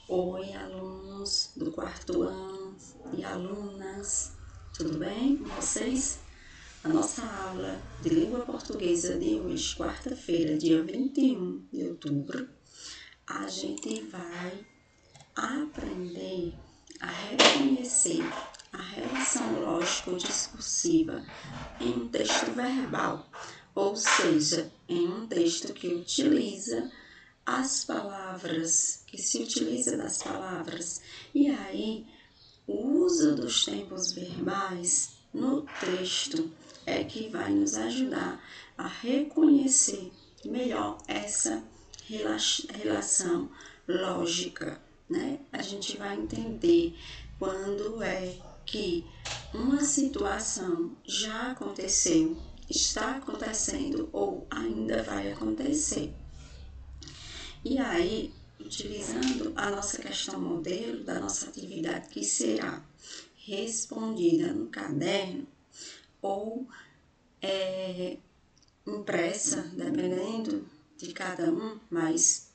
Oi, alunos do quarto ano e alunas, tudo bem com vocês? A nossa aula de língua portuguesa de hoje, quarta-feira, dia 21 de outubro, a gente vai aprender a reconhecer a relação lógico-discursiva em um texto verbal, ou seja, em um texto que utiliza as palavras, que se utiliza das palavras. E aí, o uso dos tempos verbais no texto é que vai nos ajudar a reconhecer melhor essa relação lógica, né? A gente vai entender quando é que uma situação já aconteceu, está acontecendo ou ainda vai acontecer. E aí, utilizando a nossa questão modelo da nossa atividade, que será respondida no caderno ou impressa, dependendo de cada um, mas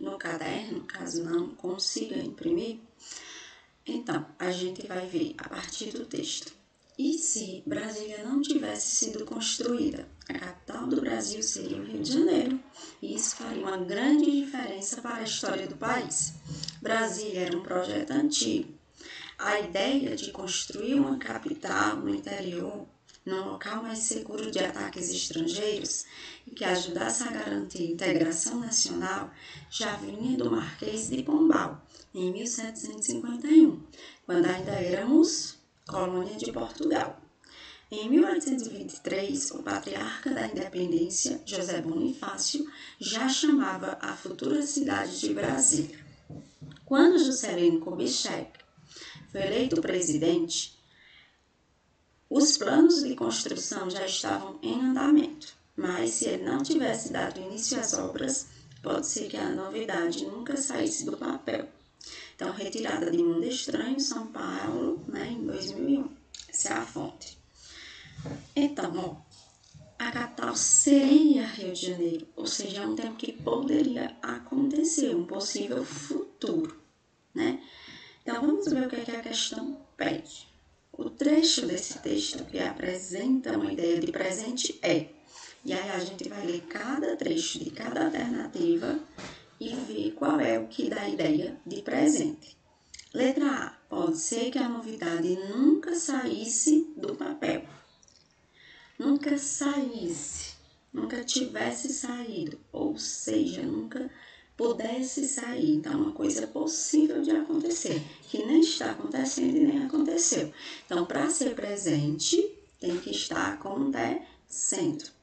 no caderno, caso não consiga imprimir, então a gente vai ver a partir do texto. E se Brasília não tivesse sido construída? A capital do Brasil seria o Rio de Janeiro, e isso faria uma grande diferença para a história do país. Brasília era um projeto antigo. A ideia de construir uma capital no interior, num local mais seguro de ataques estrangeiros e que ajudasse a garantir a integração nacional, já vinha do Marquês de Pombal, em 1751, quando ainda éramos colônia de Portugal. Em 1823, o patriarca da independência, José Bonifácio, já chamava a futura cidade de Brasília. Quando Juscelino Kubitschek foi eleito presidente, os planos de construção já estavam em andamento, mas se ele não tivesse dado início às obras, pode ser que a novidade nunca saísse do papel. Então, retirada de Mundo Estranho, São Paulo, em 2001. Essa é a fonte. Então, a capital seria Rio de Janeiro, ou seja, um tempo que poderia acontecer, um possível futuro, né? Então, vamos ver o que a questão pede. O trecho desse texto que apresenta uma ideia de presente é, e aí a gente vai ler cada trecho de cada alternativa e ver qual é o que dá a ideia de presente. Letra A. Pode ser que a novidade nunca saísse do papel. Nunca saísse, nunca tivesse saído, ou seja, nunca pudesse sair. Então, uma coisa possível de acontecer, que nem está acontecendo e nem aconteceu. Então, para ser presente, tem que estar acontecendo.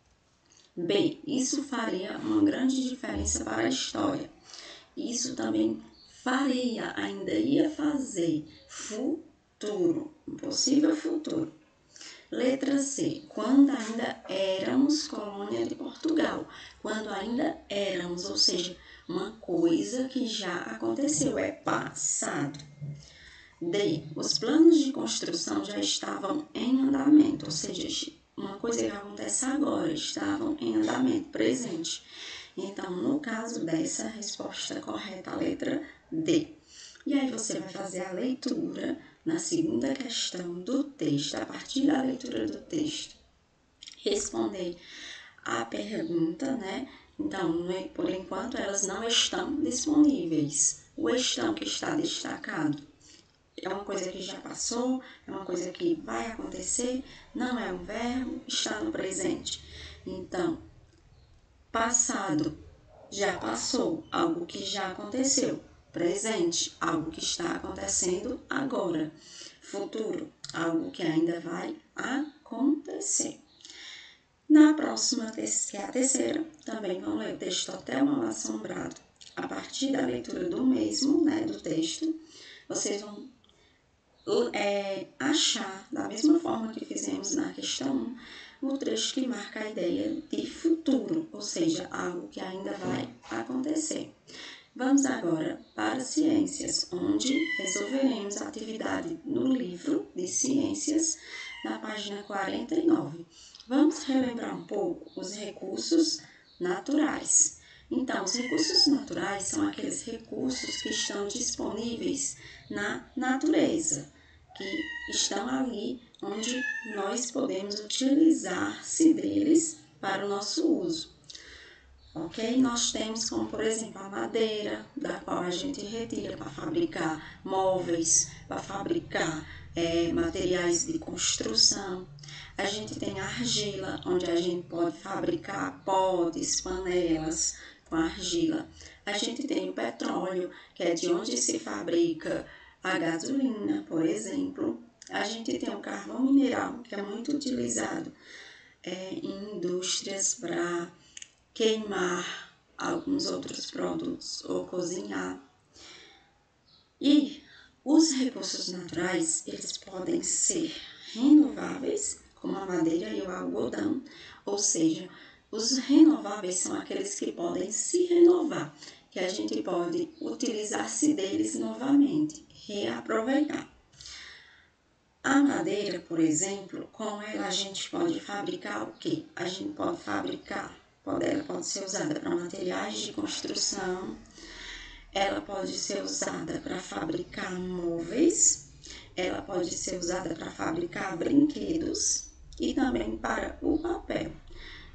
B. Isso faria uma grande diferença para a história. Isso também faria, ainda ia fazer, futuro, um possível futuro. Letra C. Quando ainda éramos colônia de Portugal. Quando ainda éramos, ou seja, uma coisa que já aconteceu, é passado. D. Os planos de construção já estavam em andamento, ou seja, uma coisa que acontece agora, estavam em andamento, presente. Então, no caso dessa, a resposta correta, a letra D. E aí você vai fazer a leitura na segunda questão do texto, a partir da leitura do texto, responder a pergunta, né? Então, por enquanto, elas não estão disponíveis. O estão que está destacado é uma coisa que já passou, é uma coisa que vai acontecer, não é um verbo, está no presente. Então, passado, já passou, algo que já aconteceu. Presente, algo que está acontecendo agora. Futuro, algo que ainda vai acontecer. Na próxima, que é a terceira, também vamos ler o texto Hotel Mal Assombrado. A partir da leitura do mesmo, do texto, vocês vão achar, da mesma forma que fizemos na questão 1, o trecho que marca a ideia de futuro, ou seja, algo que ainda vai acontecer. Vamos agora para ciências, onde resolveremos a atividade no livro de ciências, na página 49. Vamos relembrar um pouco os recursos naturais. Então, os recursos naturais são aqueles recursos que estão disponíveis na natureza, que estão ali onde nós podemos utilizar-se deles para o nosso uso. Ok? Nós temos como, por exemplo, a madeira, da qual a gente retira para fabricar móveis, para fabricar materiais de construção. A gente tem a argila, onde a gente pode fabricar potes, panelas com argila. A gente tem o petróleo, que é de onde se fabrica a gasolina, por exemplo. A gente tem o carvão mineral, que é muito utilizado em indústrias para queimar alguns outros produtos ou cozinhar. E os recursos naturais, eles podem ser renováveis, como a madeira e o algodão, ou seja, os renováveis são aqueles que podem se renovar, que a gente pode utilizar-se deles novamente, reaproveitar. A madeira, por exemplo, com ela a gente pode fabricar o quê? A gente pode fabricar, ela pode ser usada para materiais de construção, ela pode ser usada para fabricar móveis, ela pode ser usada para fabricar brinquedos e também para o papel.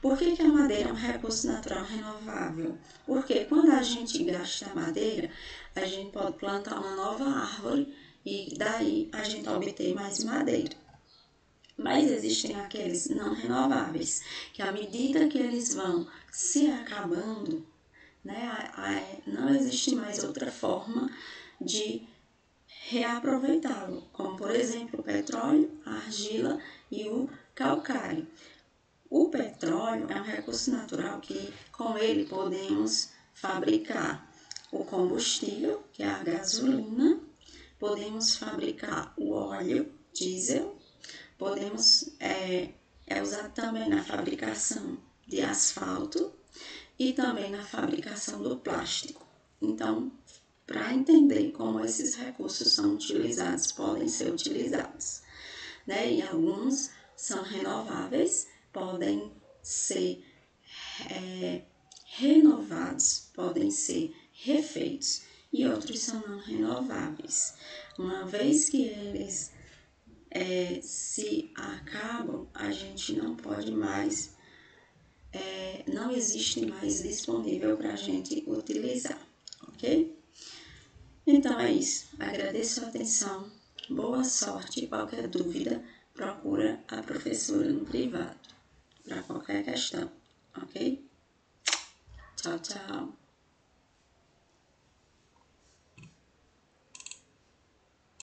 Por que a madeira é um recurso natural renovável? Porque quando a gente gasta madeira, a gente pode plantar uma nova árvore e daí a gente obter mais madeira. Mas existem aqueles não renováveis, que à medida que eles vão se acabando, não existe mais outra forma de reaproveitá-lo, como por exemplo o petróleo, a argila e o calcário. O petróleo é um recurso natural que com ele podemos fabricar o combustível, que é a gasolina, podemos fabricar o óleo diesel, podemos usar também na fabricação de asfalto e também na fabricação do plástico. Então, para entender como esses recursos são utilizados, podem ser utilizados, E alguns são renováveis, podem ser renovados, podem ser refeitos, e outros são não renováveis. Uma vez que eles se acabam, a gente não pode mais, não existe mais disponível para a gente utilizar, ok? Então é isso, agradeço a atenção, boa sorte, qualquer dúvida, procura a professora no privado, para qualquer questão, ok? Tchau, tchau.